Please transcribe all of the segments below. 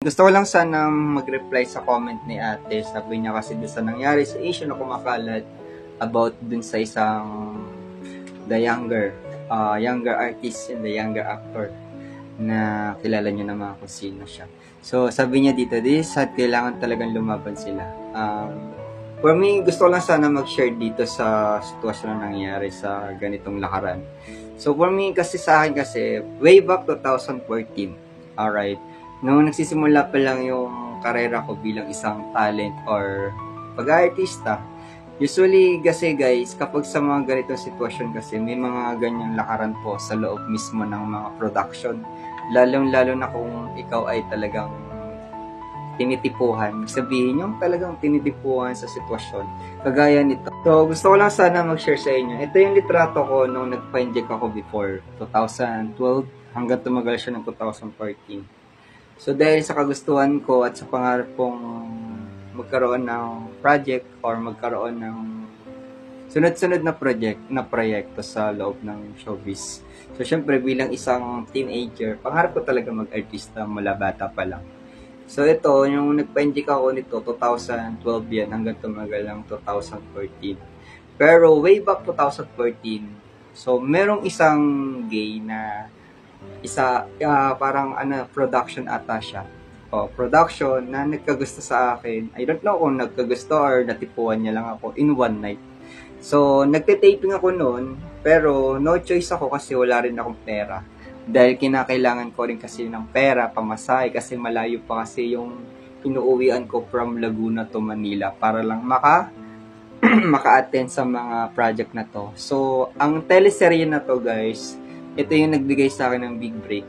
Gusto ko lang sana mag-reply sa comment ni ate. Sabi niya kasi doon sa nangyari sa issue na kumakalat about dun sa isang the younger artist and the younger actor na kilala niyo naman kung sino siya. So, sabi niya dito, at kailangan talagang lumaban sila. For me, gusto ko lang sana mag-share dito sa sitwasyon na nangyari sa ganitong lakaran. So, for me, kasi sa akin kasi, way back 2014, alright, nung nagsisimula pa lang yung karera ko bilang isang talent or pag-artista, usually kasi guys, kapag sa mga ganitong sitwasyon kasi, may mga ganyang lakaran po sa loob mismo ng mga production. Lalong-lalo na kung ikaw ay talagang tinitipuhan. Sabihin yung talagang tinitipuhan sa sitwasyon. Kagaya nito. So, gusto ko lang sana mag-share sa inyo. Ito yung litrato ko nung nagpa-inject ako before 2012 hanggang tumagal siya ng 2014. So, dahil sa kagustuhan ko at sa pangarap kong magkaroon ng project or magkaroon ng sunod-sunod na proyekto sa loob ng showbiz. So, syempre, bilang isang teenager, pangarap ko talaga mag-artista mula bata pa lang. So, ito, yung nagpa-inject ako nito, 2012 yan, hanggang tumagal ng 2014. Pero, way back 2014, so, merong isang gay na parang production ata siya. Production na nagkagusto sa akin. I don't know kung nagkagusto or natipuan niya lang ako in one night. So, nagte-taping ako noon, pero no choice ako kasi wala rin akong pera. Dahil kinakailangan ko rin kasi ng pera, pamasahe, kasi malayo pa kasi yung inuuwian ko from Laguna to Manila para lang maka-attend sa mga project na to. So, ang teleserye na to guys, ito yung nagbigay sa akin ng big break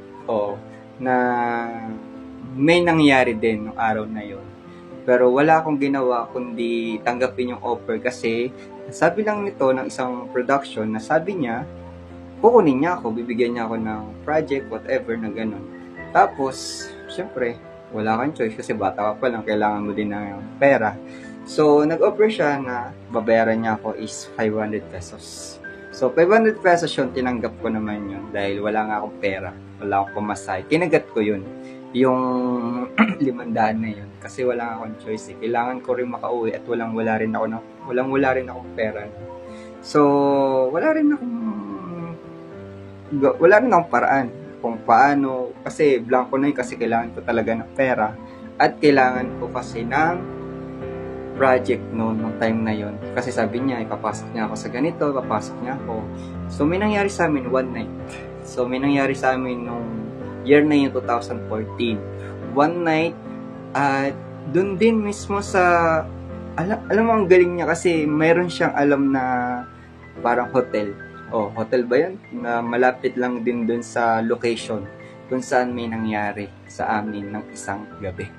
na may nangyari din nung araw na yon. Pero wala akong ginawa kundi tanggapin yung offer kasi sabi lang nito ng isang production na sabi niya, kukunin niya ako, bibigyan niya ako ng project, whatever na ganun. Tapos, syempre, wala kang choice kasi bata ka pa lang, kailangan mo din ng pera. So, nag-offer siya na babayaran niya ako is 500 pesos. So, 500 pesos yun, tinanggap ko naman yun dahil wala nga akong pera, wala akong pamasahe. Kinagat ko yun, yung 500 na yun, kasi wala nga akong choice eh. Kailangan ko rin makauwi at wala rin akong pera. So, wala rin akong paraan kung paano, kasi blanco na yun kasi kailangan ko talaga ng pera at kailangan ko kasi ng project noon, nung time na yon. Kasi sabi niya, ipapasok niya ako sa ganito, papasok niya ako. So, may nangyari sa amin one night. So, may nangyari sa amin nung year na yun, 2014. One night, at dun din mismo sa, alam mo, ang galing niya kasi mayroon siyang alam na parang hotel. Hotel ba yan? Na malapit lang din dun sa location kung saan may nangyari sa amin ng isang gabi.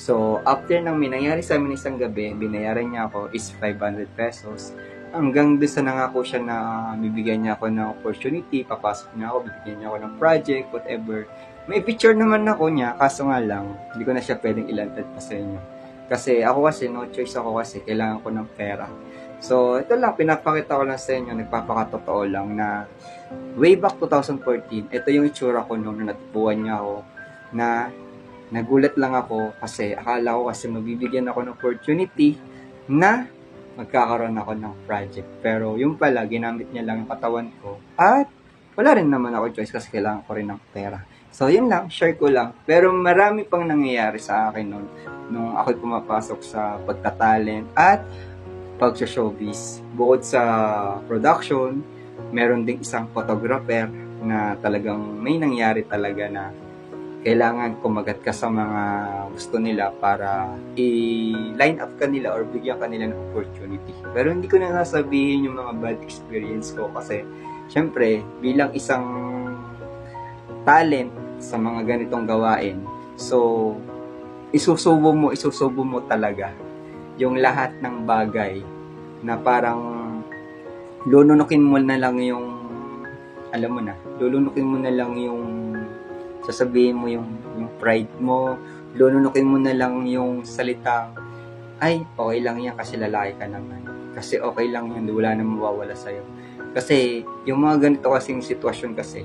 So, after nang may nangyari sa amin isang gabi, binayaran niya ako is 500 pesos. Hanggang doon sa nangako siya na bibigyan niya ako ng opportunity, papasok niya ako, bibigyan niya ako ng project, whatever. May picture naman ako niya, kaso nga lang, hindi ko na siya pwedeng ilantad pa sa inyo. Kasi ako kasi, no choice ako kasi, kailangan ko ng pera. So, ito lang, pinapakita ko lang sa inyo, nagpapakatotoo lang na way back 2014, ito yung itsura ko noon na natipuan niya ako na nagulat lang ako kasi akala ko kasi mabibigyan ako ng opportunity na magkakaroon ako ng project. Pero yung pala, ginamit niya lang yung katawan ko at wala rin naman ako choice kasi kailangan ko rin ng pera. So yun lang, share ko lang. Pero marami pang nangyayari sa akin noon nung ako'y pumapasok sa pagtatalent at pag-showbiz. Bukod sa production, meron ding isang photographer na talagang may nangyari talaga na kailangan kumagat ka sa mga gusto nila para i-line up kanila or bigyan kanila ng opportunity. Pero hindi ko na nasabihin yung mga bad experience ko kasi syempre bilang isang talent sa mga ganitong gawain, so isusubo mo talaga yung lahat ng bagay na parang lulunukin mo na lang yung lulunukin mo na lang yung sasabihin mo yung pride mo, lulunukin mo na lang yung salitang, ay, okay lang yan kasi lalaki ka naman. Kasi okay lang yan, wala na mawawala sa'yo. Kasi, yung mga ganito kasing sitwasyon kasi,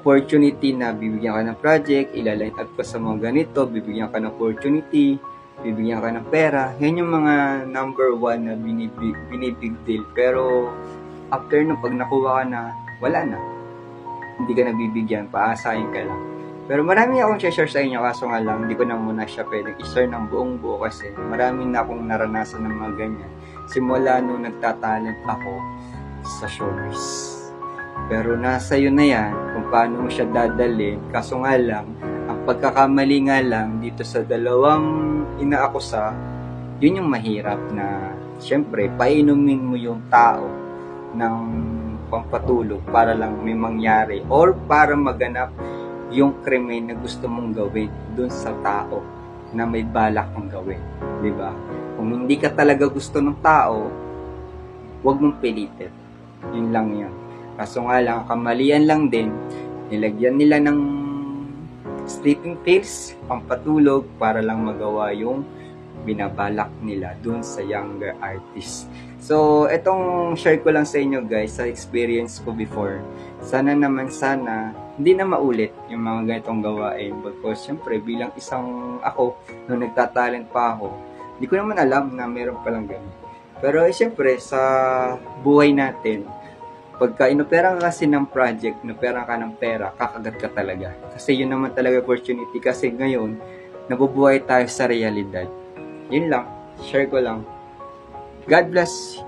opportunity na bibigyan ka ng project, ilaline up ka sa mga ganito, bibigyan ka ng opportunity, bibigyan ka ng pera. Yan yung mga number one na binibig deal. Pero after nung pag nakuha ka na, wala na. Hindi ka nabibigyan, paasahin ka lang. Pero marami akong share sa inyo, kaso nga lang, hindi ko na muna siya pwedeng i-share ng buong buo kasi marami na akong naranasan ng mga ganyan. Simula nung nagtatalent ako sa showbiz. Pero nasa yun na yan, kung paano mo siya dadalhin. Kaso nga lang, ang pagkakamali nga lang dito sa dalawang inaakusa, yun yung mahirap na, syempre, painumin mo yung tao ng pampatulog para lang may mangyari or para maganap yung krimen na gusto mong gawin dun sa tao na may balak kang gawin. Diba? Kung hindi ka talaga gusto ng tao, huwag mong pilitin. Yun lang yun. Kaso nga lang, kamalian lang din, nilagyan nila ng sleeping pills, pampatulog, para lang magawa yung binabalak nila dun sa younger artist. So, etong share ko lang sa inyo guys, sa experience ko before. Sana hindi na maulit yung mga ganitong gawain. Because, syempre, bilang isang ako, nung nagtatalent pa ako, hindi ko naman alam na meron palang ganito. Pero, syempre, sa buhay natin, pagka inopera ka kasi ng project, inopera ka ng pera, kakagat ka talaga. Kasi yun naman talaga opportunity. Kasi ngayon, nabubuhay tayo sa realidad. Yun lang. Share ko lang. God bless.